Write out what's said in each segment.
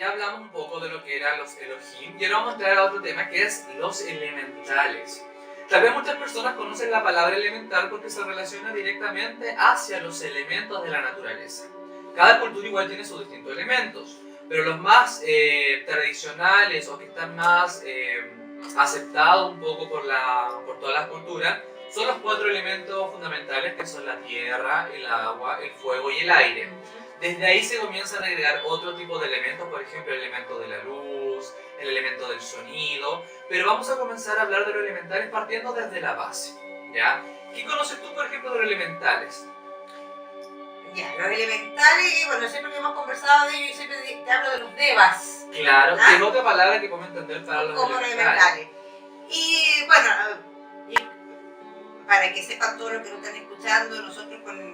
ya hablamos un poco de lo que eran los Elohim y ahora vamos a entrar a otro tema que es los elementales. Tal vez muchas personas conocen la palabra elemental porque se relaciona directamente hacia los elementos de la naturaleza. Cada cultura igual tiene sus distintos elementos, pero los más tradicionales o que están más aceptados un poco por todas las culturas son los 4 elementos fundamentales que son la tierra, el agua, el fuego y el aire. Desde ahí se comienzan a agregar otro tipo de elementos, por ejemplo el elemento de la luz, el elemento del sonido, pero vamos a comenzar a hablar de los elementales partiendo desde la base, ¿ya? ¿Qué conoces tú, por ejemplo, de los elementales? Ya, los elementales, bueno, siempre que hemos conversado de ellos, siempre te hablo de los devas. Claro, que es otra palabra que podemos entender para los como elementales. Y bueno, para que sepan todos los que nos están escuchando, nosotros con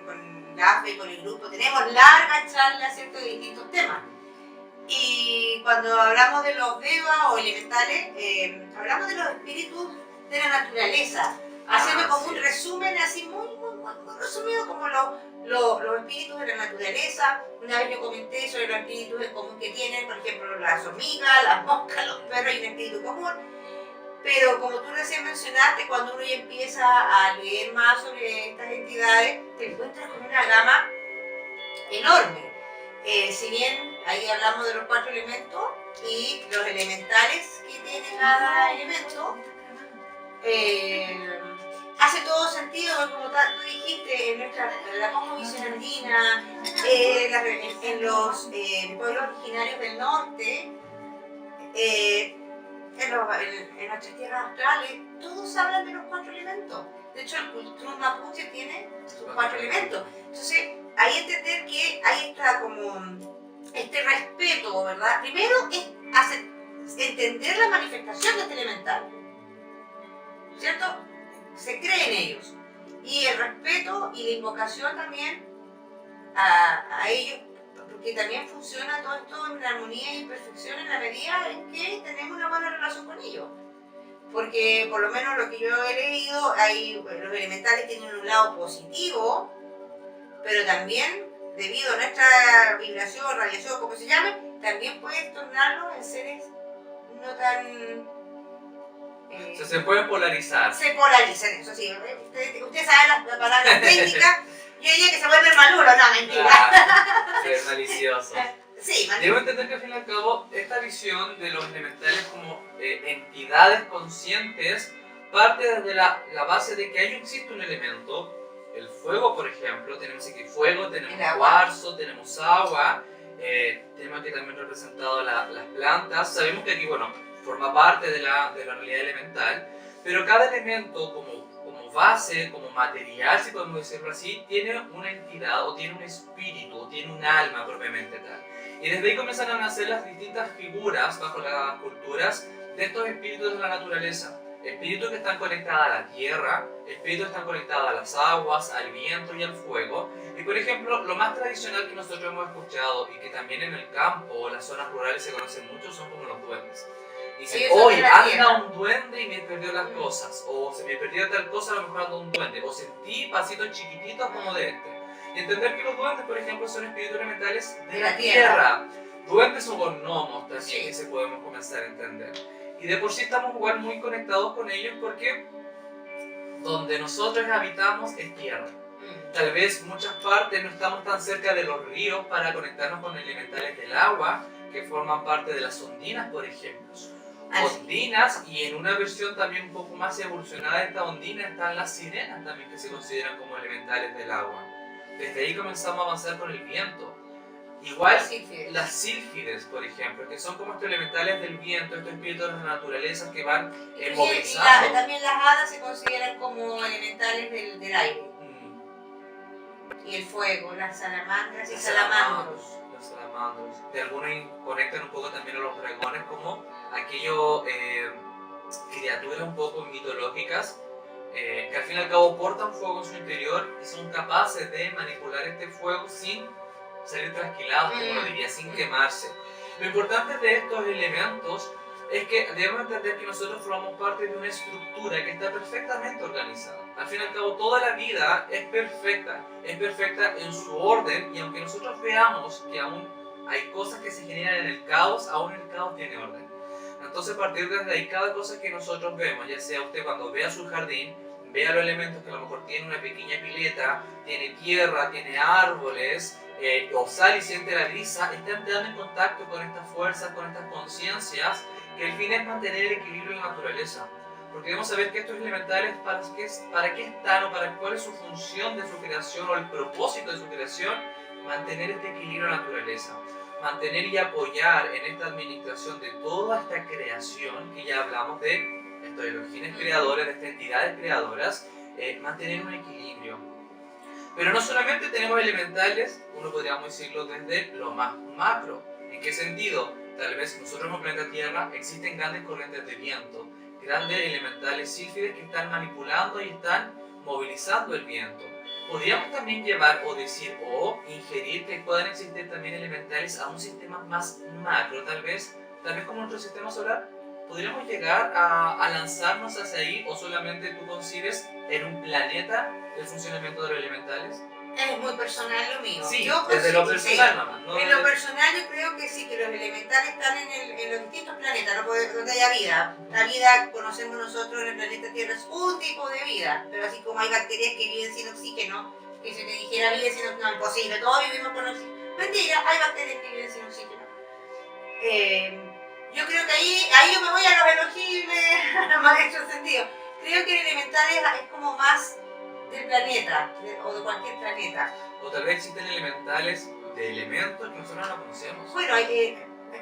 la AFE y con el grupo tenemos largas charlas, ¿cierto?, de distintos temas. Y cuando hablamos de los devas o elementales, hablamos de los espíritus de la naturaleza, haciendo como un resumen así muy resumido como los espíritus de la naturaleza. Una vez yo comenté sobre los espíritus en común que tienen, por ejemplo, las hormigas, las moscas, los perros, y un espíritu común. Pero como tú recién mencionaste, cuando uno ya empieza a leer más sobre estas entidades, te encuentras con una gama enorme. Si bien ahí hablamos de los 4 elementos y los elementales que tiene cada elemento, hace todo sentido, como tú dijiste, en la cosmovisión andina, en los pueblos originarios del norte, en nuestras tierras australes, todos hablan de los 4 elementos. De hecho, el cultura mapuche tiene sus 4 elementos. Entonces, hay que entender que hay este respeto, ¿verdad? Primero es entender la manifestación de este elemental, ¿cierto? Se cree en ellos. Y el respeto y la invocación también a ellos, porque también funciona todo esto en armonía y perfección en la medida en que tenemos una buena relación con ellos. Porque por lo menos lo que yo he leído, los elementales tienen un lado positivo, pero también debido a nuestra vibración, radiación, como se llame, también puedes tornarlos en seres no tan... O sea, se pueden polarizar. Se polarizan, eso sí. Ustedes saben la palabra técnica. Yo diría que se vuelven maluros, no, mentira. Claro, ser malicioso. Sí, debo entender que al fin y al cabo esta visión de los elementales como entidades conscientes parte desde la base de que ahí existe un elemento, el fuego por ejemplo, tenemos aquí fuego, tenemos cuarzo, tenemos agua, tenemos aquí también representado las plantas, sabemos que aquí bueno, forma parte de la realidad elemental, pero cada elemento como base, como material, si podemos decirlo así, tiene una entidad o tiene un espíritu o tiene un alma propiamente tal. Y desde ahí comienzan a nacer las distintas figuras bajo las culturas de estos espíritus de la naturaleza. Espíritus que están conectados a la tierra, espíritus que están conectados a las aguas, al viento y al fuego. Y por ejemplo, lo más tradicional que nosotros hemos escuchado y que también en el campo o en las zonas rurales se conocen mucho son como los duendes. Dicen, hoy anda un duende y me perdió las cosas, o se me perdió tal cosa, a lo mejor anda un duende, o sentí pasitos chiquititos como de este. Y entender que los duendes, por ejemplo, son espíritus elementales de la tierra. Duendes o gnomos también, que se podemos comenzar a entender. Y de por sí estamos igual muy conectados con ellos porque donde nosotros habitamos es tierra. Tal vez muchas partes no estamos tan cerca de los ríos para conectarnos con elementales del agua, que forman parte de las ondinas, por ejemplo. Ondinas, y en una versión también un poco más evolucionada de esta ondina están las sirenas también, que se consideran como elementales del agua. Desde ahí comenzamos a avanzar con el viento. Igual las sílfides, por ejemplo, que son como estos elementales del viento, estos espíritus de la naturaleza que van movilizando. También las hadas se consideran como elementales del aire. Y el fuego, las salamandras y salamandros. Los salamandros. De algunos conectan un poco también a los dragones como aquellas criaturas un poco mitológicas que al fin y al cabo portan fuego en su interior y son capaces de manipular este fuego sin salir trasquilados, como lo diría, sin quemarse. Lo importante de estos elementos es que debemos entender que nosotros formamos parte de una estructura que está perfectamente organizada. Al fin y al cabo, toda la vida es perfecta en su orden, y aunque nosotros veamos que aún hay cosas que se generan en el caos, aún el caos tiene orden. Entonces, a partir de ahí, cada cosa que nosotros vemos, ya sea usted cuando vea su jardín, vea los elementos que a lo mejor tiene una pequeña pileta, tiene tierra, tiene árboles, o sale y siente la brisa, está entrando en contacto con estas fuerzas, con estas conciencias, que el fin es mantener el equilibrio en la naturaleza. Porque debemos saber que estos elementales, ¿para qué están o cuál es su función de su creación o el propósito de su creación? Mantener este equilibrio en la naturaleza. Mantener y apoyar en esta administración de toda esta creación, que ya hablamos de estos Elohim creadores, de estas entidades creadoras, mantener un equilibrio. Pero no solamente tenemos elementales, uno podríamos decirlo desde lo más macro. ¿En qué sentido? Tal vez nosotros en el planeta Tierra existen grandes corrientes de viento, grandes elementales sílfides que están manipulando y están movilizando el viento. Podríamos también llevar o decir o ingerir que puedan existir también elementales a un sistema más macro, tal vez como nuestro sistema solar. ¿Podríamos llegar a lanzarnos hacia ahí o solamente tú concibes en un planeta el funcionamiento de los elementales? Es muy personal lo mío. Sí, yo desde lo personal nomás. ¿No? En lo personal yo creo que sí, que los elementales están en los distintos planetas, ¿no? Donde haya vida. La vida que conocemos nosotros en el planeta Tierra es un tipo de vida, pero así como hay bacterias que viven sin oxígeno, que si te dijera viven sin oxígeno, no, imposible, todos vivimos con oxígeno. Mentira, hay bacterias que viven sin oxígeno. Yo creo que ahí yo me voy a los Elohim, no me ha hecho sentido. Creo que el elemental es como más del planeta, o de cualquier planeta. O tal vez existen elementales de elementos que nosotros no conocemos. Bueno, es que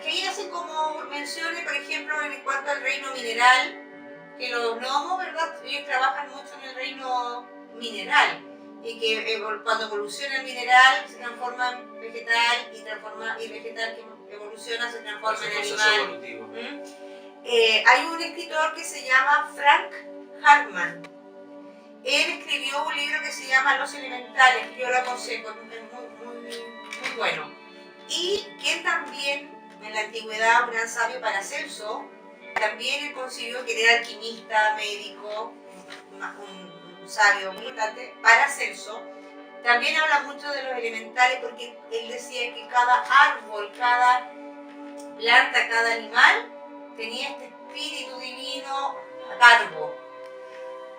ahí hacen como menciones, por ejemplo, en cuanto al reino mineral, que los gnomos, ¿verdad? Ellos trabajan mucho en el reino mineral, y que cuando evoluciona el mineral se transforma en vegetal, y vegetal que evoluciona se transforma en animal. Hay un escritor que se llama Frank Hartmann. Él escribió un libro que se llama Los Elementales, que yo lo aconsejo, es muy bueno. Y quien también, en la antigüedad, un gran sabio, Paracelso, también él concibió que era alquimista, médico, un sabio muy importante. Paracelso también habla mucho de los elementales porque él decía que cada árbol, cada planta, cada animal tenía este espíritu divino a cargo.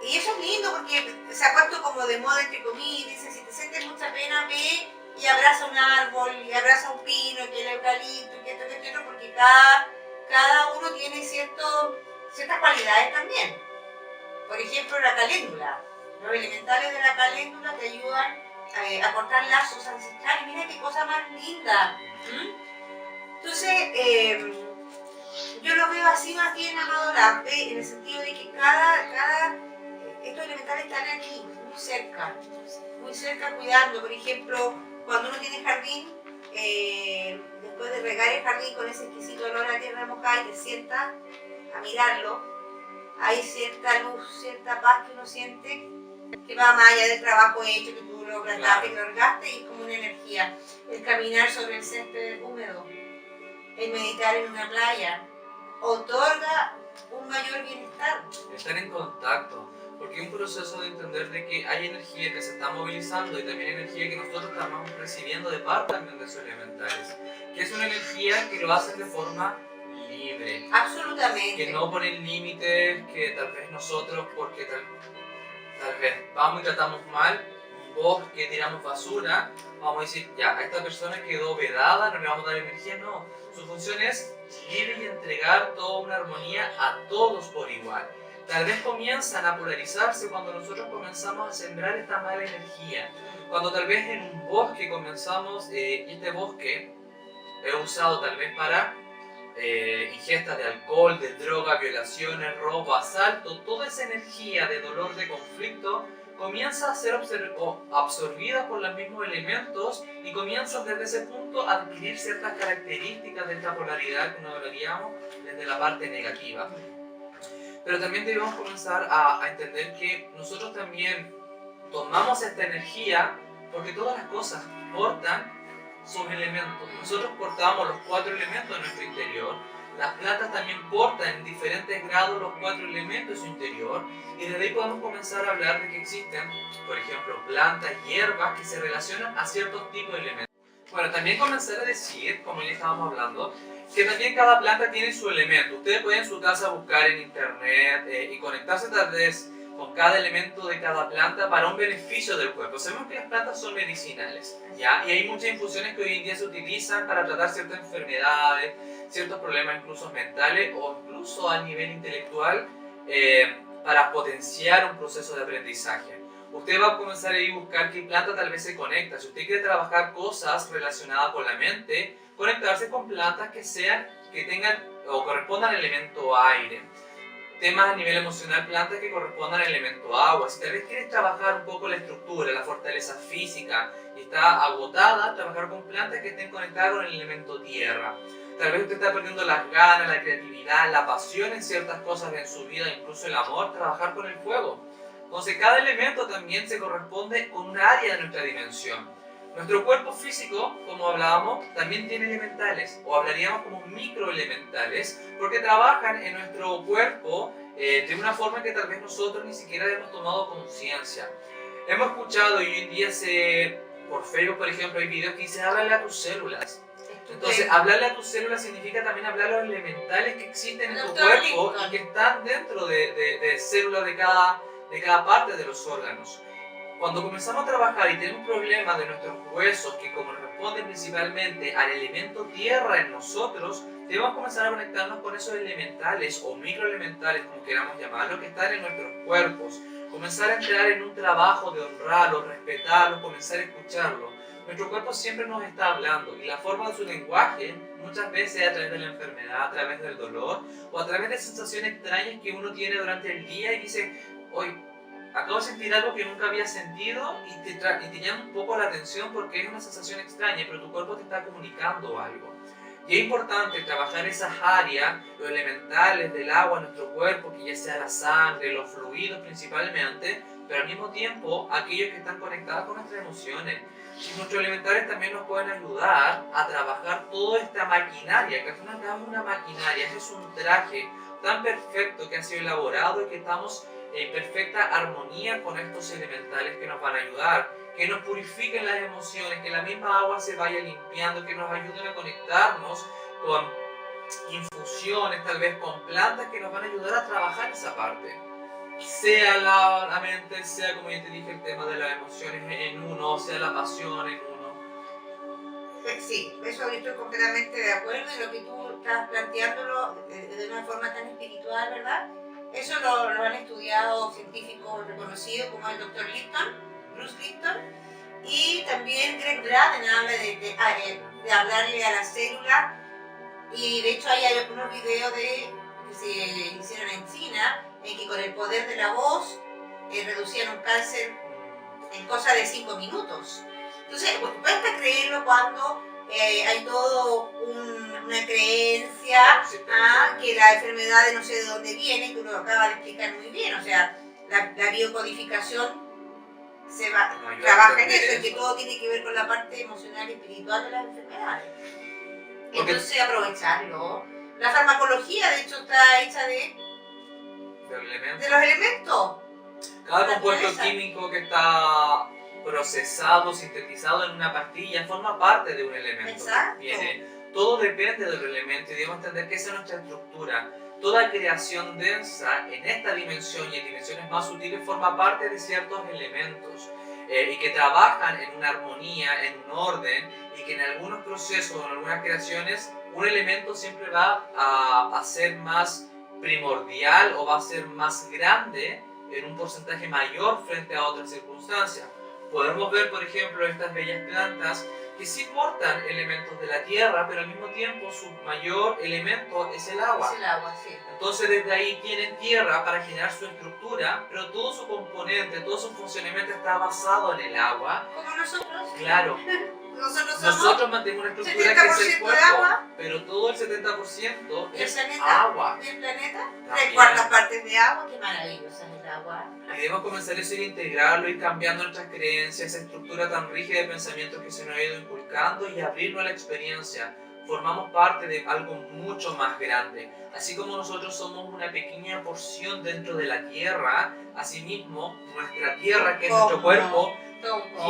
Y eso es lindo porque se ha puesto como de moda, entre comillas, dice, si te sientes mucha pena, ve y abraza un árbol, y abraza un pino, que el eucalipto, que esto, que otro, porque cada uno tiene ciertas cualidades también. Por ejemplo, la caléndula. Los elementales de la caléndula te ayudan a cortar lazos ancestrales. Mira qué cosa más linda. Entonces, yo lo veo así más bien, Amadora, en el sentido de que estos elementales están aquí, muy cerca cuidando. Por ejemplo, cuando uno tiene jardín, después de regar el jardín con ese exquisito olor a tierra mojada y te sientas a mirarlo, hay cierta luz, cierta paz que uno siente que va más allá del trabajo hecho, que tú lo plantaste, que lo regaste, y es como una energía. El caminar sobre el césped húmedo, el meditar en una playa, otorga un mayor bienestar. Estar en contacto. Porque es un proceso de entender de que hay energía que se está movilizando y también energía que nosotros estamos recibiendo de parte también de esos elementales. Que es una energía que lo hacen de forma libre. Absolutamente. Que no ponen límites, que tal vez nosotros, porque tal vez vamos y tratamos mal un bosque, tiramos basura, vamos a decir, ya, a esta persona quedó vedada, no le vamos a dar energía, no. Su función es libre y entregar toda una armonía a todos por igual. Tal vez comienzan a polarizarse cuando nosotros comenzamos a sembrar esta mala energía. Cuando tal vez en un bosque comenzamos, y este bosque es usado tal vez para ingestas de alcohol, de droga, violaciones, robo, asalto, toda esa energía de dolor, de conflicto, comienza a ser absorbida por los mismos elementos y comienza desde ese punto a adquirir ciertas características de esta polaridad que nos veríamos desde la parte negativa. Pero también debemos comenzar a entender que nosotros también tomamos esta energía porque todas las cosas portan sus elementos. Nosotros portamos los 4 elementos en nuestro interior. Las plantas también portan en diferentes grados los 4 elementos en su interior. Y desde ahí podemos comenzar a hablar de que existen, por ejemplo, plantas, hierbas que se relacionan a ciertos tipos de elementos. Bueno, también comenzar a decir, como ya estábamos hablando, que también cada planta tiene su elemento. Ustedes pueden en su casa buscar en internet y conectarse tal vez con cada elemento de cada planta para un beneficio del cuerpo. Sabemos que las plantas son medicinales, ¿ya? Y hay muchas infusiones que hoy en día se utilizan para tratar ciertas enfermedades, ciertos problemas incluso mentales o incluso a nivel intelectual para potenciar un proceso de aprendizaje. Usted va a comenzar a ir a buscar qué planta tal vez se conecta. Si usted quiere trabajar cosas relacionadas con la mente, conectarse con plantas que tengan o correspondan al elemento aire. Temas a nivel emocional, plantas que correspondan al elemento agua. Si tal vez quieres trabajar un poco la estructura, la fortaleza física y está agotada, trabajar con plantas que estén conectadas con el elemento tierra. Tal vez usted está perdiendo las ganas, la creatividad, la pasión en ciertas cosas en su vida, incluso el amor, trabajar con el fuego. Entonces cada elemento también se corresponde con un área de nuestra dimensión. Nuestro cuerpo físico, como hablábamos, también tiene elementales, o hablaríamos como microelementales, porque trabajan en nuestro cuerpo de una forma que tal vez nosotros ni siquiera hemos tomado conciencia. Hemos escuchado y hoy en día por Facebook, por ejemplo, hay videos que dicen háblale a tus células. Entonces, hablarle a tus células significa también hablar a los elementales que existen en tu cuerpo y que están dentro de células de cada parte de los órganos. Cuando comenzamos a trabajar y tenemos problemas de nuestros huesos que como responden principalmente al elemento tierra en nosotros, debemos comenzar a conectarnos con esos elementales o microelementales, como queramos llamarlo, que están en nuestros cuerpos. Comenzar a entrar en un trabajo de honrarlos, respetarlos, comenzar a escucharlos. Nuestro cuerpo siempre nos está hablando y la forma de su lenguaje muchas veces es a través de la enfermedad, a través del dolor o a través de sensaciones extrañas que uno tiene durante el día y dice, hoy acabo de sentir algo que nunca había sentido y te llama un poco la atención porque es una sensación extraña, pero tu cuerpo te está comunicando algo. Y es importante trabajar esas áreas, los elementales del agua en nuestro cuerpo, que ya sea la sangre, los fluidos principalmente, pero al mismo tiempo aquellos que están conectados con nuestras emociones. Y nuestros elementales también nos pueden ayudar a trabajar toda esta maquinaria, que al final es una maquinaria, es un traje tan perfecto que ha sido elaborado y que estamos en perfecta armonía con estos elementales que nos van a ayudar, que nos purifiquen las emociones, que la misma agua se vaya limpiando, que nos ayuden a conectarnos con infusiones, tal vez con plantas que nos van a ayudar a trabajar esa parte. Sea la mente, sea como ya te dije el tema de las emociones en uno, sea la pasión en uno. Sí, eso estoy completamente de acuerdo y lo que tú estás planteándolo de una forma tan espiritual, ¿verdad? Eso lo han estudiado científicos reconocidos como el Dr. Bruce Lipton, y también Greg Braden habla de hablarle a la célula, y de hecho hay unos videos que se hicieron en China, en que con el poder de la voz reducían un cáncer en cosa de 5 minutos. Entonces, cuesta creerlo cuando hay todo una creencia que la enfermedad no sé de dónde viene, que uno lo acaba de explicar muy bien. O sea, la biocodificación trabaja en eso, en que todo tiene que ver con la parte emocional y espiritual de las enfermedades. Entonces, aprovecharlo. La farmacología, de hecho, está hecha de los elementos. Cada compuesto químico que está procesado, sintetizado en una pastilla, forma parte de un elemento. Exacto. Todo depende del elemento y debemos entender que esa es nuestra estructura. Toda creación densa en esta dimensión y en dimensiones más sutiles forma parte de ciertos elementos y que trabajan en una armonía, en un orden, y que en algunos procesos, en algunas creaciones, un elemento siempre va a ser más primordial o va a ser más grande en un porcentaje mayor frente a otras circunstancias. Podemos ver, por ejemplo, estas bellas plantas que sí portan elementos de la tierra, pero al mismo tiempo su mayor elemento es el agua. Es el agua, sí. Entonces desde ahí tienen tierra para generar su estructura, pero todo su componente, todo su funcionamiento está basado en el agua. Como nosotros. Claro. Nosotros mantenemos una estructura que es el cuerpo, agua, pero todo el 70% es planeta, agua. ¿Y el planeta? También. 3/4 partes de agua, qué maravillosa es el agua. Y debemos comenzar eso a integrarlo, ir cambiando nuestras creencias, esa estructura tan rígida de pensamientos que se nos ha ido inculcando y abrirnos a la experiencia. Formamos parte de algo mucho más grande. Así como nosotros somos una pequeña porción dentro de la Tierra, asimismo nuestra Tierra, que es nuestro cuerpo,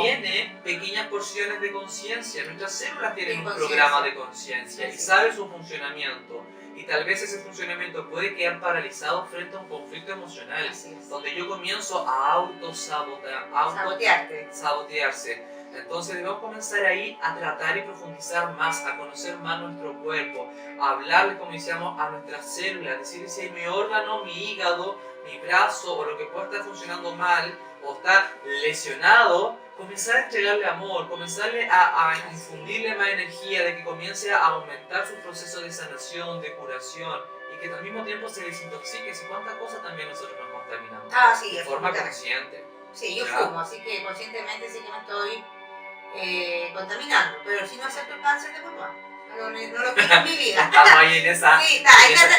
tiene pequeñas porciones de conciencia. Nuestras células tienen De un programa de conciencia. conciencia y Sí. sabe su funcionamiento. Y tal vez ese funcionamiento puede quedar paralizado frente a un conflicto emocional, Así es. donde yo comienzo a Sabotearte. sabotearse. Entonces debemos comenzar ahí a tratar y profundizar más, a conocer más nuestro cuerpo, a hablarle, como decíamos, a nuestras células, decirle si hay mi órgano, mi hígado, mi brazo o lo que pueda estar funcionando mal o estar lesionado, comenzar a entregarle amor, comenzarle a infundirle más energía, de que comience a aumentar su proceso de sanación, de curación y que al mismo tiempo se desintoxique. Si cuántas cosas también nosotros nos contaminamos Sí, de forma absolutamente. consciente. Sí, yo ¿Ya? fumo, así que conscientemente sí que me estoy contaminando, pero si no acepto el cáncer de pulmón, no lo quiero en mi vida. Estamos ahí en esa. Sí,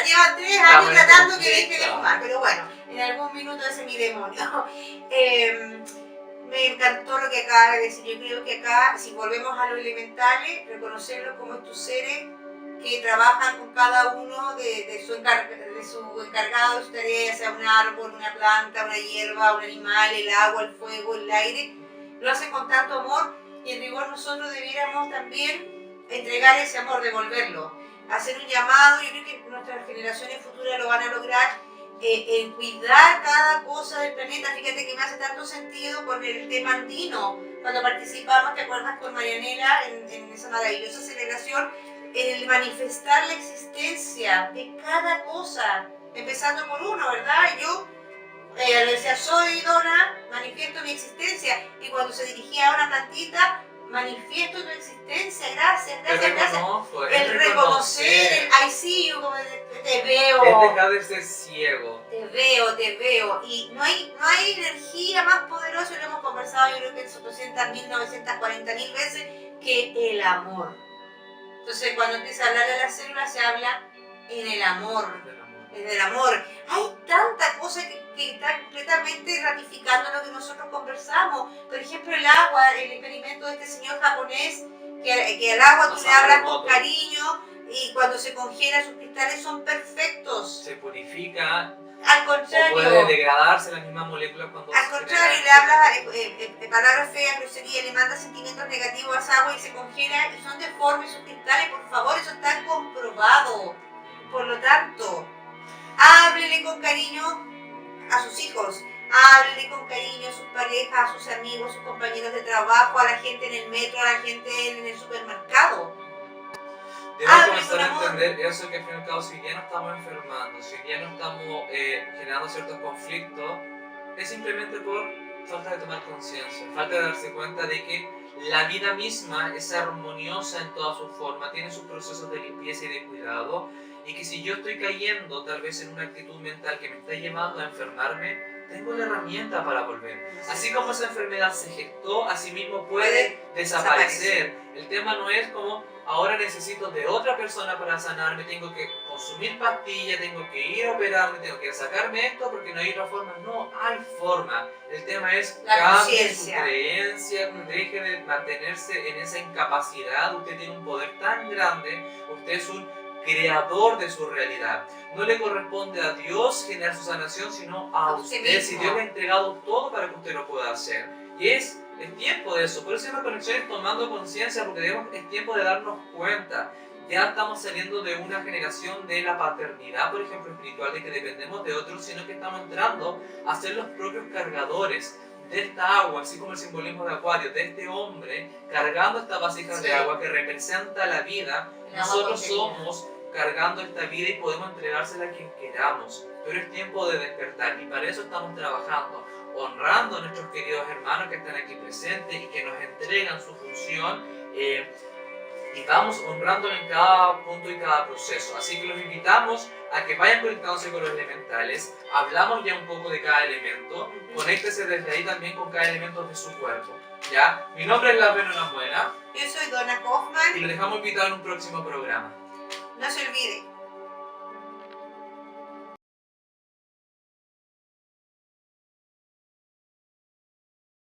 llevan 3 estamos años en tratando que conflicto. deje de fumar, pero bueno, en algún minuto ese es mi demonio. Me encantó lo que acaba de decir. Yo creo que acá, si volvemos a los elementales, reconocerlos como estos seres que trabajan con cada uno de su encargado de su tarea, sea un árbol, una planta, una hierba, un animal, el agua, el fuego, el aire, lo hacen con tanto amor y en rigor nosotros debiéramos también entregar ese amor, devolverlo, hacer un llamado. Yo creo que nuestras generaciones futuras lo van a lograr, en cuidar cada cosa del planeta. Fíjate que me hace tanto sentido con el tema andino, cuando participamos, ¿te acuerdas con Marianela en esa maravillosa celebración? El manifestar la existencia de cada cosa, empezando por uno, ¿verdad? Yo le decía, soy Donna, manifiesto mi existencia, y cuando se dirigía a una plantita, manifiesto tu existencia, gracias, gracias, gracias. Reconozco, El reconocer, el I see you, como te veo. Es dejar de ser ciego. Te veo. Y no hay energía más poderosa, lo hemos conversado yo creo que 800.000, 940.000 veces, que el amor. Entonces cuando empieza a hablar de las células se habla en el amor. En el amor. Hay tanta cosa que está completamente ratificando lo que nosotros conversamos. Por ejemplo, el agua, el experimento de este señor japonés, que al agua tú le hablas con cariño y cuando se congela sus cristales son perfectos. Se purifica. Al contrario. O puede degradarse la misma molécula cuando Al contrario, le habla palabras feas, groserías, le manda sentimientos negativos a esa agua y se congela y son deformes sus cristales. Por favor, eso está comprobado. Por lo tanto, háblele con cariño a sus hijos, háblele con cariño a sus parejas, a sus amigos, a sus compañeros de trabajo, a la gente en el metro, a la gente en el supermercado. Debemos comenzar a entender eso, que al fin y al cabo, si hoy día no estamos enfermando, si hoy día no estamos generando ciertos conflictos, es simplemente por falta de tomar conciencia, falta de darse cuenta de que la vida misma es armoniosa en toda su forma, tiene sus procesos de limpieza y de cuidado, y que si yo estoy cayendo tal vez en una actitud mental que me está llevando a enfermarme, tengo la herramienta para volver. Así como esa enfermedad se gestó, así mismo puede desaparecer. El tema no es como ahora necesito de otra persona para sanarme, tengo que consumir pastillas, tengo que ir a operarme, tengo que sacarme esto porque no hay otra forma. No hay forma. El tema es cambie su creencia, deje de mantenerse en esa incapacidad. Usted tiene un poder tan grande, usted es un creador de su realidad. No le corresponde a Dios generar su sanación, sino a usted. Si Dios le ha entregado todo para que usted lo pueda hacer. Y es tiempo de eso. Por eso la conexión es tomando conciencia, porque es tiempo de darnos cuenta. Ya estamos saliendo de una generación de la paternidad, por ejemplo, espiritual, de que dependemos de otros, sino que estamos entrando a ser los propios cargadores de esta agua, así como el simbolismo de Acuario, de este hombre cargando esta vasija de agua que representa la vida. Nosotros somos cargando esta vida y podemos entregársela a quien queramos, pero es tiempo de despertar y para eso estamos trabajando, honrando a nuestros queridos hermanos que están aquí presentes y que nos entregan su función, y vamos honrándolos en cada punto y cada proceso. Así que los invitamos a que vayan conectándose con los elementales. Hablamos ya un poco de cada elemento, conéctese desde ahí también con cada elemento de su cuerpo. ¿Ya? Mi nombre es Laura Norambuena. Yo soy Donna Hoffman. Y los dejamos invitados en un próximo programa. No se olvide,